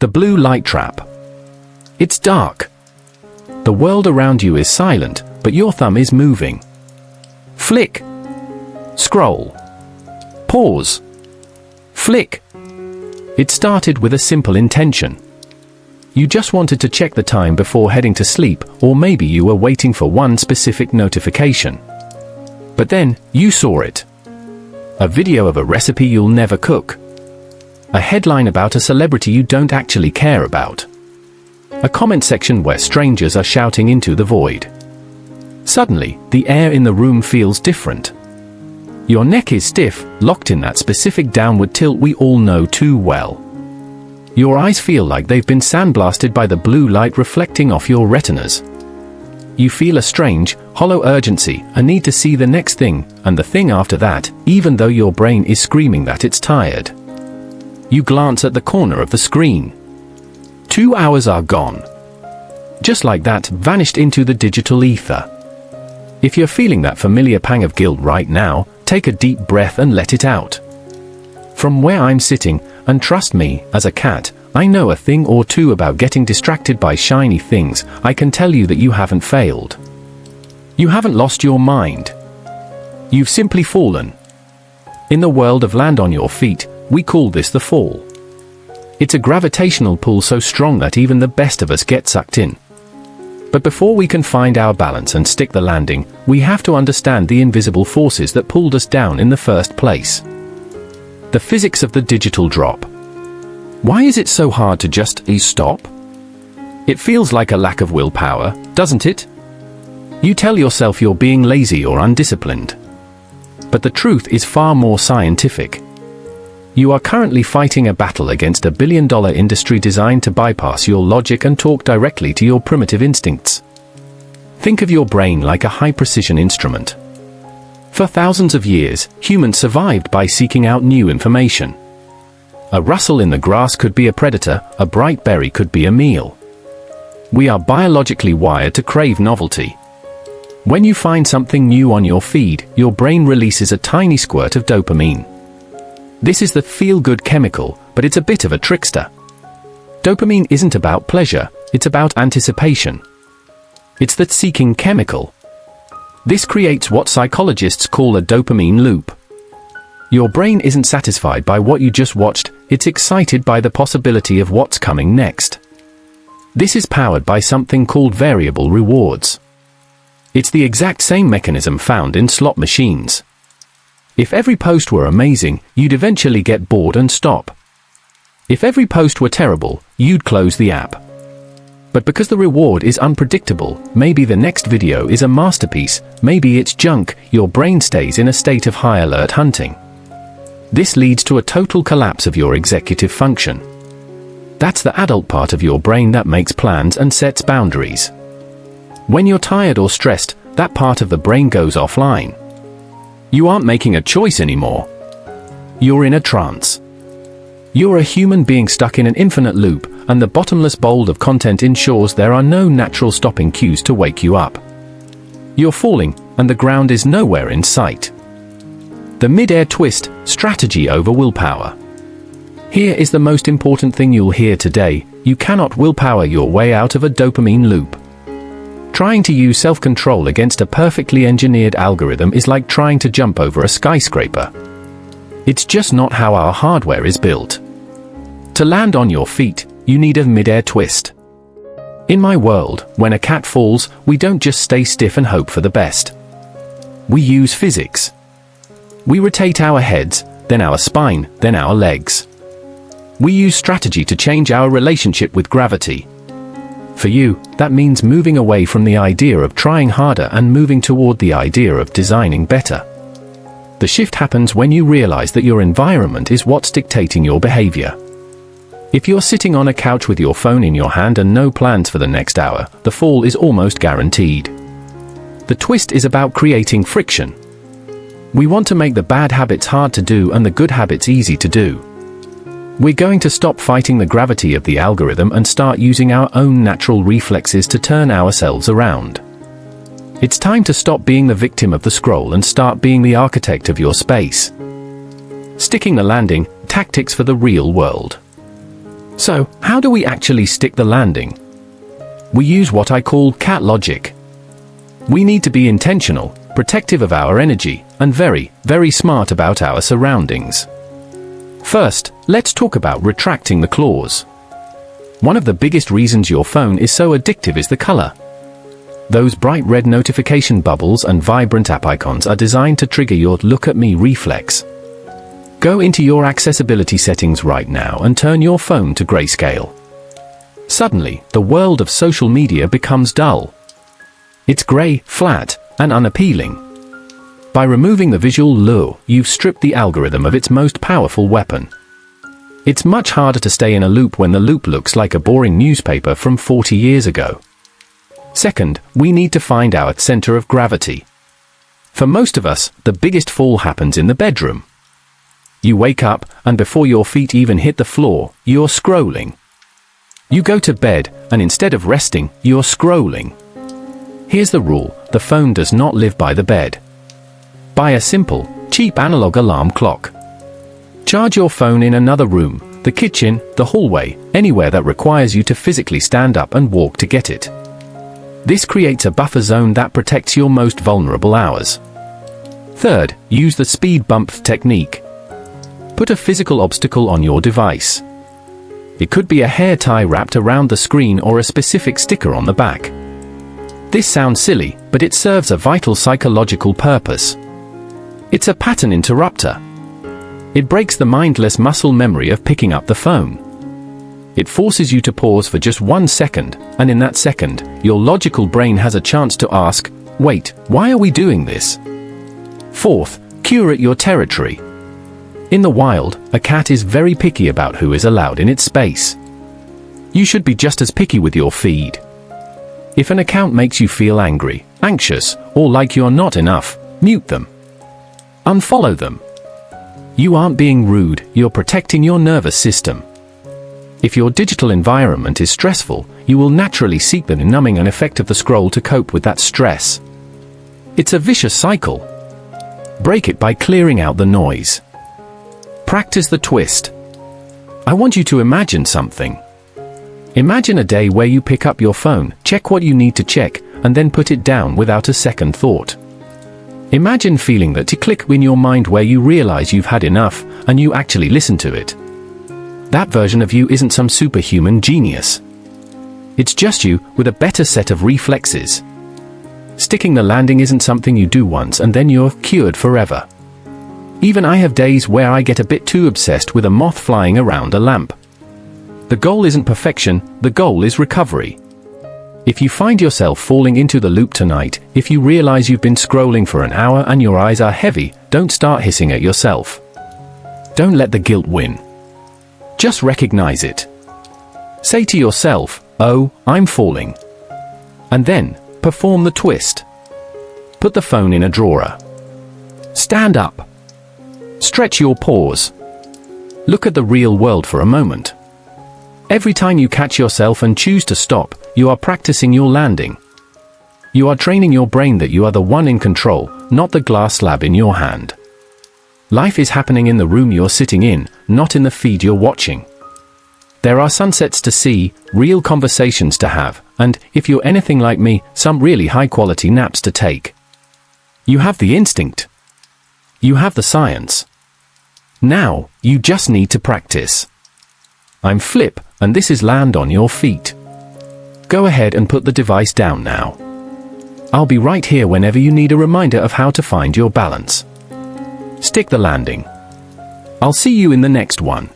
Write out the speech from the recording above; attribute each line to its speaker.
Speaker 1: The blue light trap. It's dark. The world around you is silent, but your thumb is moving. Flick. Scroll. Pause. Flick. It started with a simple intention. You just wanted to check the time before heading to sleep, or maybe you were waiting for one specific notification. But then, you saw it. A video of a recipe you'll never cook. A headline about a celebrity you don't actually care about. A comment section where strangers are shouting into the void. Suddenly, the air in the room feels different. Your neck is stiff, locked in that specific downward tilt we all know too well. Your eyes feel like they've been sandblasted by the blue light reflecting off your retinas. You feel a strange, hollow urgency, a need to see the next thing, and the thing after that, even though your brain is screaming that it's tired. You glance at the corner of the screen. 2 hours are gone. Just like that, vanished into the digital ether. If you're feeling that familiar pang of guilt right now, take a deep breath and let it out. From where I'm sitting, and trust me, as a cat, I know a thing or two about getting distracted by shiny things. I can tell you that you haven't failed. You haven't lost your mind. You've simply fallen. In the world of land on your feet, we call this the fall. It's a gravitational pull so strong that even the best of us get sucked in. But before we can find our balance and stick the landing, we have to understand the invisible forces that pulled us down in the first place. The physics of the digital drop. Why is it so hard to just stop? It feels like a lack of willpower, doesn't it? You tell yourself you're being lazy or undisciplined. But the truth is far more scientific. You are currently fighting a battle against a billion-dollar industry designed to bypass your logic and talk directly to your primitive instincts. Think of your brain like a high-precision instrument. For thousands of years, humans survived by seeking out new information. A rustle in the grass could be a predator, a bright berry could be a meal. We are biologically wired to crave novelty. When you find something new on your feed, your brain releases a tiny squirt of dopamine. This is the feel-good chemical, but it's a bit of a trickster. Dopamine isn't about pleasure, it's about anticipation. It's that seeking chemical. This creates what psychologists call a dopamine loop. Your brain isn't satisfied by what you just watched, it's excited by the possibility of what's coming next. This is powered by something called variable rewards. It's the exact same mechanism found in slot machines. If every post were amazing, you'd eventually get bored and stop. If every post were terrible, you'd close the app. But because the reward is unpredictable, maybe the next video is a masterpiece, maybe it's junk, your brain stays in a state of high alert hunting. This leads to a total collapse of your executive function. That's the adult part of your brain that makes plans and sets boundaries. When you're tired or stressed, that part of the brain goes offline. You aren't making a choice anymore. You're in a trance. You're a human being stuck in an infinite loop, and the bottomless bowl of content ensures there are no natural stopping cues to wake you up. You're falling, and the ground is nowhere in sight. The mid-air twist, strategy over willpower. Here is the most important thing you'll hear today: you cannot willpower your way out of a dopamine loop. Trying to use self-control against a perfectly engineered algorithm is like trying to jump over a skyscraper. It's just not how our hardware is built. To land on your feet, you need a mid-air twist. In my world, when a cat falls, we don't just stay stiff and hope for the best. We use physics. We rotate our heads, then our spine, then our legs. We use strategy to change our relationship with gravity. For you, that means moving away from the idea of trying harder and moving toward the idea of designing better. The shift happens when you realize that your environment is what's dictating your behavior. If you're sitting on a couch with your phone in your hand and no plans for the next hour, the fall is almost guaranteed. The twist is about creating friction. We want to make the bad habits hard to do and the good habits easy to do. We're going to stop fighting the gravity of the algorithm and start using our own natural reflexes to turn ourselves around. It's time to stop being the victim of the scroll and start being the architect of your space. Sticking the landing, tactics for the real world. So, how do we actually stick the landing? We use what I call cat logic. We need to be intentional, protective of our energy, and very, very smart about our surroundings. First, let's talk about retracting the claws. One of the biggest reasons your phone is so addictive is the color. Those bright red notification bubbles and vibrant app icons are designed to trigger your look at me reflex. Go into your accessibility settings right now and turn your phone to grayscale. Suddenly, the world of social media becomes dull. It's gray, flat, and unappealing. By removing the visual lure, you've stripped the algorithm of its most powerful weapon. It's much harder to stay in a loop when the loop looks like a boring newspaper from 40 years ago. Second, we need to find our center of gravity. For most of us, the biggest fall happens in the bedroom. You wake up, and before your feet even hit the floor, you're scrolling. You go to bed, and instead of resting, you're scrolling. Here's the rule: the phone does not live by the bed. Buy a simple, cheap analog alarm clock. Charge your phone in another room, the kitchen, the hallway, anywhere that requires you to physically stand up and walk to get it. This creates a buffer zone that protects your most vulnerable hours. Third, use the speed bump technique. Put a physical obstacle on your device. It could be a hair tie wrapped around the screen or a specific sticker on the back. This sounds silly, but it serves a vital psychological purpose. It's a pattern interrupter. It breaks the mindless muscle memory of picking up the phone. It forces you to pause for just 1 second, and in that second, your logical brain has a chance to ask, wait, why are we doing this? Fourth, curate your territory. In the wild, a cat is very picky about who is allowed in its space. You should be just as picky with your feed. If an account makes you feel angry, anxious, or like you're not enough, mute them. Unfollow them. You aren't being rude, you're protecting your nervous system. If your digital environment is stressful, you will naturally seek the numbing and effect of the scroll to cope with that stress. It's a vicious cycle. Break it by clearing out the noise. Practice the twist. I want you to imagine something. Imagine a day where you pick up your phone, check what you need to check, and then put it down without a second thought. Imagine feeling that click in your mind where you realize you've had enough, and you actually listen to it. That version of you isn't some superhuman genius. It's just you, with a better set of reflexes. Sticking the landing isn't something you do once and then you're cured forever. Even I have days where I get a bit too obsessed with a moth flying around a lamp. The goal isn't perfection, the goal is recovery. If you find yourself falling into the loop tonight, if you realize you've been scrolling for an hour and your eyes are heavy, don't start hissing at yourself. Don't let the guilt win. Just recognize it. Say to yourself, oh, I'm falling. And then, perform the twist. Put the phone in a drawer. Stand up. Stretch your paws. Look at the real world for a moment. Every time you catch yourself and choose to stop, you are practicing your landing. You are training your brain that you are the one in control, not the glass slab in your hand. Life is happening in the room you're sitting in, not in the feed you're watching. There are sunsets to see, real conversations to have, and, if you're anything like me, some really high-quality naps to take. You have the instinct. You have the science. Now, you just need to practice. I'm Flip, and this is Land on Your Feet. Go ahead and put the device down now. I'll be right here whenever you need a reminder of how to find your balance. Stick the landing. I'll see you in the next one.